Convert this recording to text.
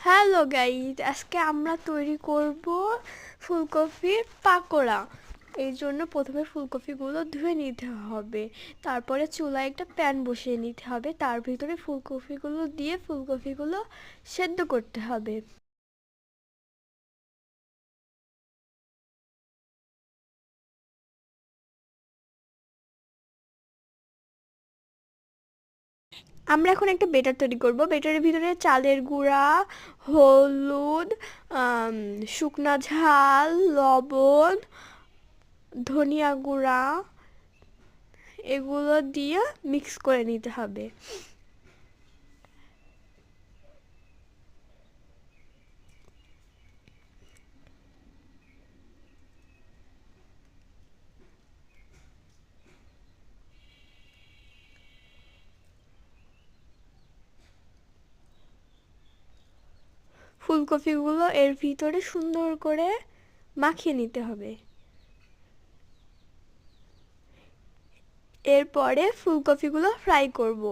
Hello guys, আজকে আমরা তৈরি করব ফুলকপির পাকোড়া। এই জন্য প্রথমে ফুলকপিগুলো ধুয়ে নিতে হবে। তারপরে চুলায় একটা প্যান বসিয়ে নিতে হবে, তার ভিতরে ফুলকপিগুলো দিয়ে ফুলকপিগুলো সেদ্ধ করতে হবে। আমরা এখন একটা বেটার তৈরি করব। বেটারের ভিতরে চালের গুঁড়া, হলুদ, শুকনা ঝাল, লবণ, ধনিয়া গুঁড়া এগুলো দিয়ে মিক্স করে নিতে হবে। ফুলকপিগুলো এর ভিতরে সুন্দর করে মাখিয়ে নিতে হবে। এরপরে ফুলকপিগুলো ফ্রাই করব।